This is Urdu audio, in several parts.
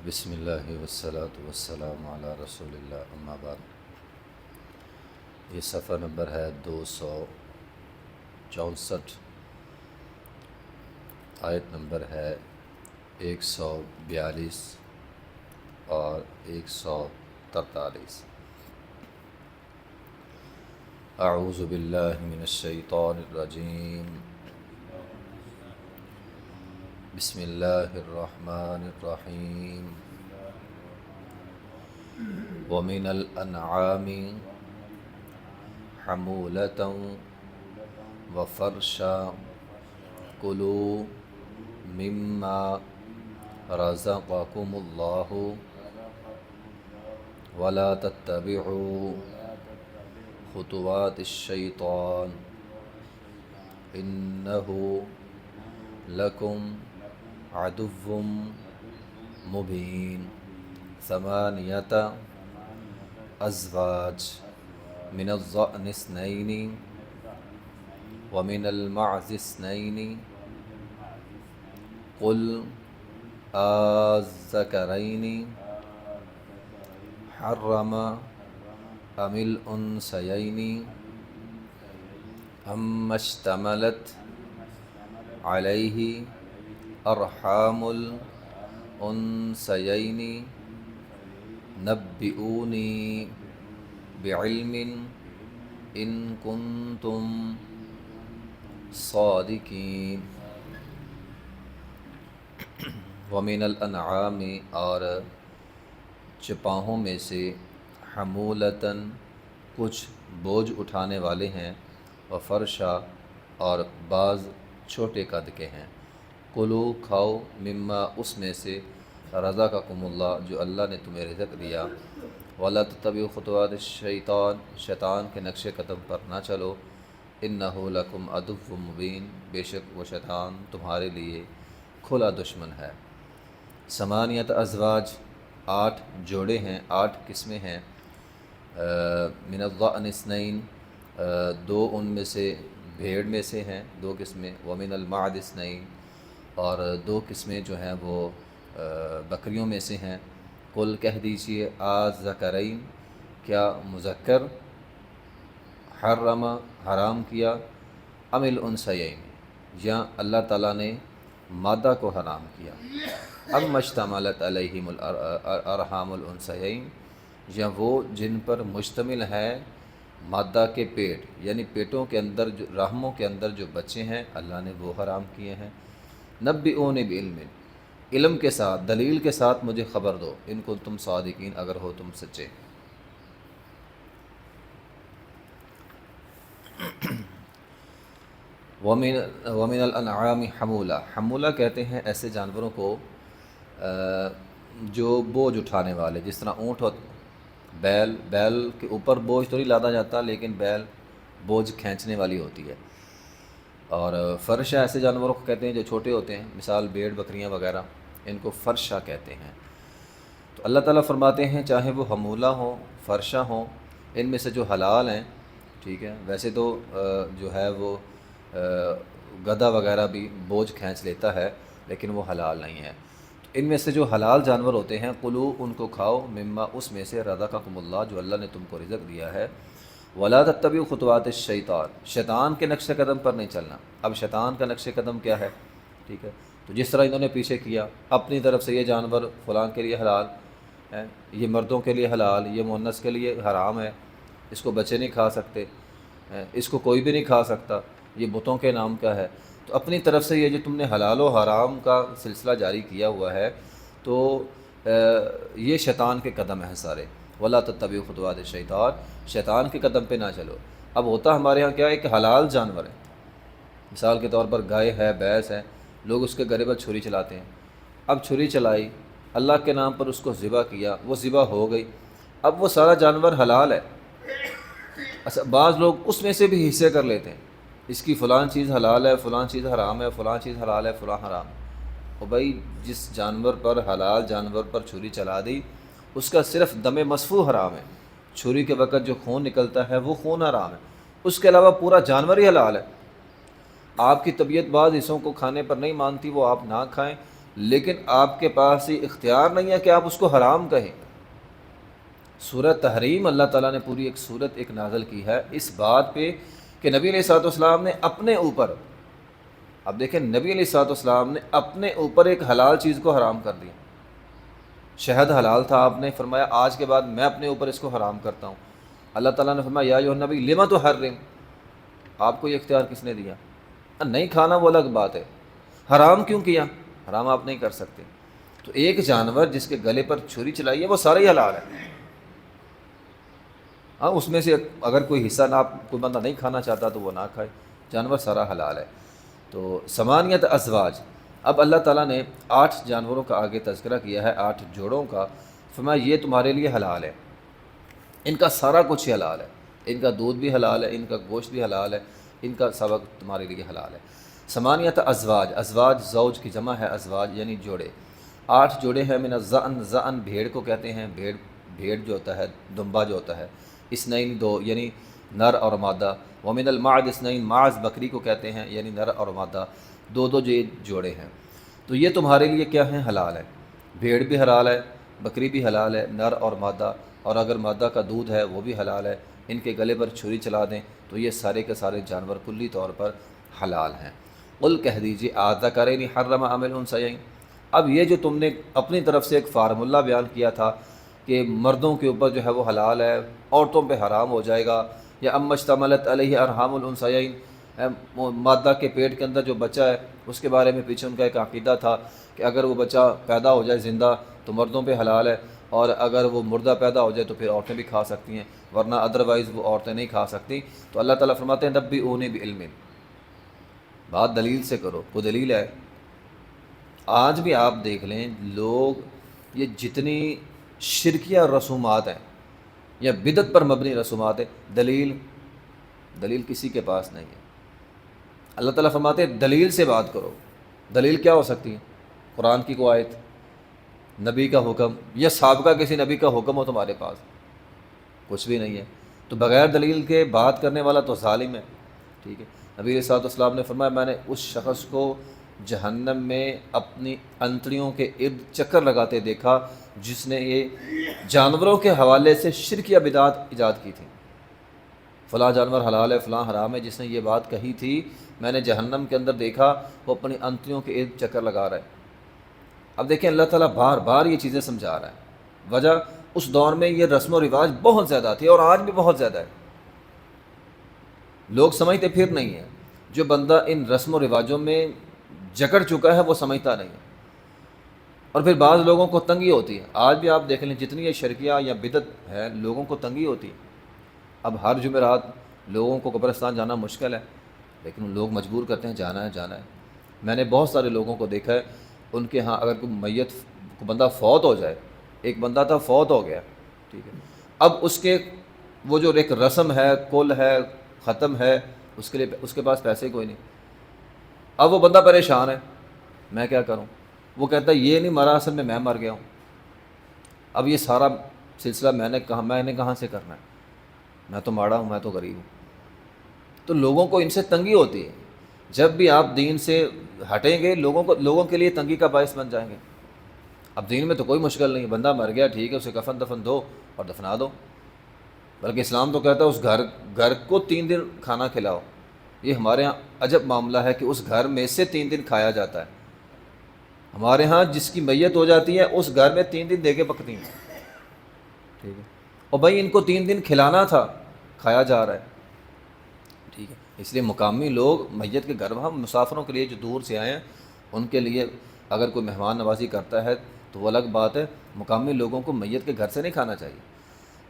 بسم اللہ والصلاة والسلام علی رسول اللہ اما بعد۔ یہ صفحہ نمبر ہے 264، آیت نمبر ہے 142 اور 143۔ اعوذ باللہ من الشیطان الرجیم، بسم اللہ الرحمن الرحیم۔ ومن الانعام حمولۃ وفرشا کلوا مما رزقکم اللہ ولا تتبعوا خطوات الشیطان انہ لکم عدو مبین۔ ثمانیۃ ازواج من الضأن اثنین ومن المعز اثنین قل الذکرین حرم ام الانثیین اما اشتملت علیہ ارحام الانثیین نبئونی بعلم ان کنتم صادقین۔ ومن الانعام، اور چپاہوں میں سے، حمولتاً کچھ بوجھ اٹھانے والے ہیں، وفرشا اور بعض چھوٹے قد کے ہیں۔ کلو کھاؤ، مما اس میں سے، رزقکم اللہ جو اللہ نے تمہیں رزق دیا، ولا تتبعوا خطوات الشیطان شیطان کے نقش قدم پر نہ چلو، انہ لکم عدو مبین بے شک وہ شیطان تمہارے لیے کھلا دشمن ہے۔ ثمانیۃ ازواج، 8 جوڑے ہیں، 8 قسمیں ہیں۔ من الضأن اثنین، 2 ان میں سے بھیڑ میں سے ہیں، 2 قسمیں۔ ومن المعد اثنین، اور 2 قسمیں جو ہیں وہ بکریوں میں سے ہیں۔ قل کہہ دیجئے، الذکرین کیا مذکر، حرم حرام کیا، ام الانثیین یا اللہ تعالیٰ نے مادہ کو حرام کیا، ام اشتملت علیہم ارحام الانثیین یا وہ جن پر مشتمل ہے مادہ کے پیٹ، یعنی پیٹوں کے اندر جو رحموں کے اندر جو بچے ہیں اللہ نے وہ حرام کیے ہیں۔ نبئونی بعلم، علم کے ساتھ، دلیل کے ساتھ مجھے خبر دو، ان کو تم صادقین اگر ہو تم سچے۔ ومن الانعام حمولہ، حمولہ کہتے ہیں ایسے جانوروں کو جو بوجھ اٹھانے والے، جس طرح اونٹ اور بیل کے اوپر بوجھ تو نہیں لادا جاتا، لیکن بیل بوجھ کھینچنے والی ہوتی ہے۔ اور فرشا ایسے جانوروں کو کہتے ہیں جو چھوٹے ہوتے ہیں، مثال بھیڑ بکریاں وغیرہ، ان کو فرشا کہتے ہیں۔ تو اللہ تعالیٰ فرماتے ہیں چاہے وہ حمولہ ہوں، فرشا ہوں، ان میں سے جو حلال ہیں، ٹھیک ہے، ویسے تو جو ہے وہ گدھا وغیرہ بھی بوجھ کھینچ لیتا ہے، لیکن وہ حلال نہیں ہے۔ ان میں سے جو حلال جانور ہوتے ہیں، قلو ان کو کھاؤ، مما اس میں سے، رزقکم اللہ جو اللہ نے تم کو رزق دیا ہے، ولا تتبعوا خطوات الشیطان شیطان کے نقش قدم پر نہیں چلنا۔ اب شیطان کا نقش قدم کیا ہے، ٹھیک ہے، تو جس طرح انہوں نے پیچھے کیا اپنی طرف سے، یہ جانور فلاں کے لیے حلال ہے، یہ مردوں کے لیے حلال، یہ مؤنث کے لیے حرام ہے، اس کو بچے نہیں کھا سکتے، اس کو کوئی بھی نہیں کھا سکتا، یہ بتوں کے نام کا ہے، تو اپنی طرف سے یہ جو تم نے حلال و حرام کا سلسلہ جاری کیا ہوا ہے، تو یہ شیطان کے قدم ہیں سارے۔ ولا تتبعوا خطوات الشیطان شیطان کے قدم پہ نہ چلو۔ اب ہوتا ہمارے ہاں کیا، ایک حلال جانور ہے، مثال کے طور پر گائے ہے، بھینس ہے، لوگ اس کے گلے پر چھری چلاتے ہیں۔ اب چھری چلائی، اللہ کے نام پر اس کو ذبح کیا، وہ ذبح ہو گئی، اب وہ سارا جانور حلال ہے۔ اچھا، بعض لوگ اس میں سے بھی حصے کر لیتے ہیں، اس کی فلان چیز حلال ہے، فلان چیز حرام ہے، فلان چیز حلال ہے، فلاں حرام ہے۔ اور بھائی جس جانور پر، حلال جانور پر چھری چلا دی، اس کا صرف دم مسفوح حرام ہے، چھری کے وقت جو خون نکلتا ہے وہ خون حرام ہے، اس کے علاوہ پورا جانور ہی حلال ہے۔ آپ کی طبیعت بعض حصوں کو کھانے پر نہیں مانتی، وہ آپ نہ کھائیں، لیکن آپ کے پاس یہ اختیار نہیں ہے کہ آپ اس کو حرام کہیں۔ سورہ تحریم اللہ تعالیٰ نے پوری ایک سورت ایک نازل کی ہے اس بات پہ کہ نبی علیہ الصلوۃ والسلام نے اپنے اوپر، اب دیکھیں نبی علیہ الصلوۃ والسلام نے اپنے اوپر ایک حلال چیز کو حرام کر دیا۔ شہد حلال تھا، آپ نے فرمایا آج کے بعد میں اپنے اوپر اس کو حرام کرتا ہوں۔ اللہ تعالیٰ نے فرمایا یا ایھا النبی لما تحرم، آپ کو یہ اختیار کس نے دیا؟ نہیں کھانا وہ الگ بات ہے، حرام کیوں کیا؟ حرام آپ نہیں کر سکتے۔ تو ایک جانور جس کے گلے پر چھری چلائی ہے وہ سارا ہی حلال ہے۔ ہاں اس میں سے اگر کوئی حصہ نہ کوئی بندہ نہیں کھانا چاہتا تو وہ نہ کھائے، جانور سارا حلال ہے۔ تو ثمانیت ازواج، اب اللہ تعالیٰ نے 8 جانوروں کا آگے تذکرہ کیا ہے، 8 جوڑوں کا، فرمایا یہ تمہارے لیے حلال ہے، ان کا سارا کچھ ہی حلال ہے، ان کا دودھ بھی حلال ہے، ان کا گوشت بھی حلال ہے، ان کا سبق تمہارے لیے حلال ہے۔ ثمانیت ازواج، ازواج زوج کی جمع ہے، ازواج یعنی جوڑے، 8 جوڑے ہیں۔ من الظأن، ظأن بھیڑ کو کہتے ہیں، بھیڑ جو ہوتا ہے، دمبا جو ہوتا ہے، اثنین 2 یعنی نر اور مادہ، ومن المعز اثنین، معز بکری کو کہتے ہیں یعنی نر اور مادہ، 2 جو جوڑے ہیں۔ تو یہ تمہارے لیے کیا ہیں؟ حلال ہے، بھیڑ بھی حلال ہے، بکری بھی حلال ہے، نر اور مادہ، اور اگر مادہ کا دودھ ہے وہ بھی حلال ہے۔ ان کے گلے پر چھری چلا دیں تو یہ سارے کے سارے جانور کلی طور پر حلال ہیں۔ قل کہہ دیجیے اذکرین حرم ام الانثیین، اب یہ جو تم نے اپنی طرف سے ایک فارمولہ بیان کیا تھا کہ مردوں کے اوپر جو ہے وہ حلال ہے، عورتوں پہ حرام ہو جائے گا، یا اما اشتملت علیہ ارحام الانثیین، مادہ کے پیٹ کے اندر جو بچہ ہے اس کے بارے میں پیچھے ان کا ایک عقیدہ تھا کہ اگر وہ بچہ پیدا ہو جائے زندہ تو مردوں پہ حلال ہے، اور اگر وہ مردہ پیدا ہو جائے تو پھر عورتیں بھی کھا سکتی ہیں، ورنہ ادروائز وہ عورتیں نہیں کھا سکتی۔ تو اللہ تعالیٰ فرماتے ہیں نبئونی بعلم، بات دلیل سے کرو، وہ دلیل ہے۔ آج بھی آپ دیکھ لیں لوگ یہ جتنی شرکیہ رسومات ہیں یا بدعت پر مبنی رسومات ہیں، دلیل کسی کے پاس نہیں ہے۔ اللہ تعالیٰ فرماتے ہیں دلیل سے بات کرو۔ دلیل کیا ہو سکتی ہے؟ قرآن کی کوئی آیت، نبی کا حکم، یا سابقہ کسی نبی کا حکم ہو تمہارے پاس؟ کچھ بھی نہیں ہے۔ تو بغیر دلیل کے بات کرنے والا تو ظالم ہے، ٹھیک ہے۔ نبی علیہ الصلوۃ والسلام نے فرمایا میں نے اس شخص کو جہنم میں اپنی انتڑیوں کے ارد چکر لگاتے دیکھا جس نے یہ جانوروں کے حوالے سے شرک یا بدعت ایجاد کی تھی، فلاں جانور حلال ہے فلاں حرام ہے، جس نے یہ بات کہی تھی میں نے جہنم کے اندر دیکھا وہ اپنی انتڑیوں کے ارد چکر لگا رہا ہے۔ اب دیکھیں اللہ تعالیٰ بار بار یہ چیزیں سمجھا رہا ہے، وجہ اس دور میں یہ رسم و رواج بہت زیادہ تھی اور آج بھی بہت زیادہ ہے، لوگ سمجھتے پھر نہیں ہیں۔ جو بندہ ان رسم و رواجوں میں جکڑ چکا ہے وہ سمجھتا نہیں ہے، اور پھر بعض لوگوں کو تنگی ہوتی ہے۔ آج بھی آپ دیکھ لیں جتنی یہ شرکیہ یا بدعت ہے لوگوں کو تنگی ہوتی ہے۔ اب ہر جمعرات لوگوں کو قبرستان جانا مشکل ہے لیکن لوگ مجبور کرتے ہیں جانا ہے۔ میں نے بہت سارے لوگوں کو دیکھا ہے ان کے ہاں اگر کوئی بندہ فوت ہو جائے، ایک بندہ تھا فوت ہو گیا، ٹھیک ہے، اب اس کے وہ جو ایک رسم ہے کل ہے ختم ہے، اس کے لیے اس کے پاس پیسے کوئی نہیں، اب وہ بندہ پریشان ہے میں کیا کروں؟ وہ کہتا ہے یہ نہیں مرا اصل میں مر گیا ہوں، اب یہ سارا سلسلہ میں نے کہاں سے کرنا ہے، میں تو ماڑا ہوں، میں تو غریب ہوں۔ تو لوگوں کو ان سے تنگی ہوتی ہے، جب بھی آپ دین سے ہٹیں گے لوگوں کے لیے تنگی کا باعث بن جائیں گے۔ اب دین میں تو کوئی مشکل نہیں، بندہ مر گیا ٹھیک ہے، اسے کفن دفن دو اور دفنا دو، بلکہ اسلام تو کہتا ہے اس گھر کو 3 دن کھانا کھلاؤ۔ یہ ہمارے ہاں عجب معاملہ ہے کہ اس گھر میں سے 3 دن کھایا جاتا ہے، ہمارے ہاں جس کی میت ہو جاتی ہے اس گھر میں 3 دن دیگیں پکتی ہیں، ٹھیک ہے، اور بھائی ان کو 3 دن کھلانا تھا، کھایا جا رہا ہے، ٹھیک ہے۔ اس لیے مقامی لوگ میت کے گھر، ہم مسافروں کے لیے جو دور سے آئے ہیں ان کے لیے اگر کوئی مہمان نوازی کرتا ہے تو وہ الگ بات ہے، مقامی لوگوں کو میت کے گھر سے نہیں کھانا چاہیے۔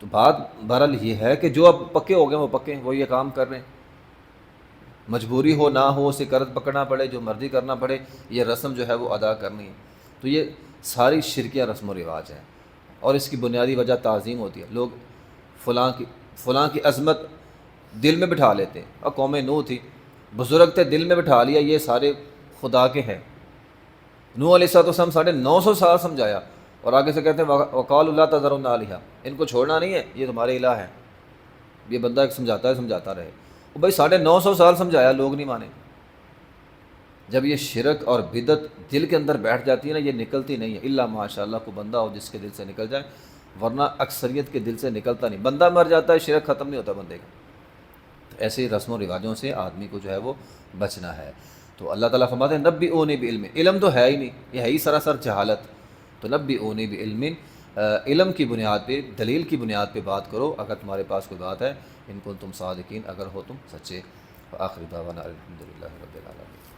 تو بات بہرحال یہ ہے کہ جو اب پکے ہو گئے وہ پکے ہیں، وہ یہ کام کر رہے ہیں، مجبوری ہو نہ ہو اسے قرض پکڑنا پڑے، جو مرضی کرنا پڑے، یہ رسم جو ہے وہ ادا کرنی ہے۔ تو یہ ساری شرکیہ رسم و رواج ہیں، اور اس کی بنیادی وجہ تعظیم ہوتی ہے۔ لوگ فلاں کی عظمت دل میں بٹھا لیتے ہیں، اور قوم نوح تھی، بزرگ تھے، دل میں بٹھا لیا یہ سارے خدا کے ہیں۔ نوح علیہ السلام 950 سال سمجھایا، اور آگے سے کہتے ہیں وقال اللہ تذرن آلہہ، ان کو چھوڑنا نہیں ہے، یہ تمہارے الہ ہیں۔ یہ بندہ ایک سمجھاتا رہے، بھائی 950 سال سمجھایا لوگ نہیں مانے، جب یہ شرک اور بدعت دل کے اندر بیٹھ جاتی ہے نا، یہ نکلتی نہیں ہے، الا ماشاء اللہ کو بندہ ہو جس کے دل سے نکل جائے، ورنہ اکثریت کے دل سے نکلتا نہیں، بندہ مر جاتا ہے شرک ختم نہیں ہوتا بندے کا۔ تو ایسے ہی رسم و رواجوں سے آدمی کو جو ہے وہ بچنا ہے۔ تو اللہ تعالیٰ فرماتے ہیں نبئونی بعلم، علم تو ہے ہی نہیں، یہ ہے ہی سراسر جہالت، تو نبئونی بعلم، علم کی بنیاد پہ، دلیل کی بنیاد پہ بات کرو اگر تمہارے پاس کوئی بات ہے، ان کنتم صادقین، اگر ہو تم سچے۔ وآخر دعوانا الحمد للہ رب العالمین۔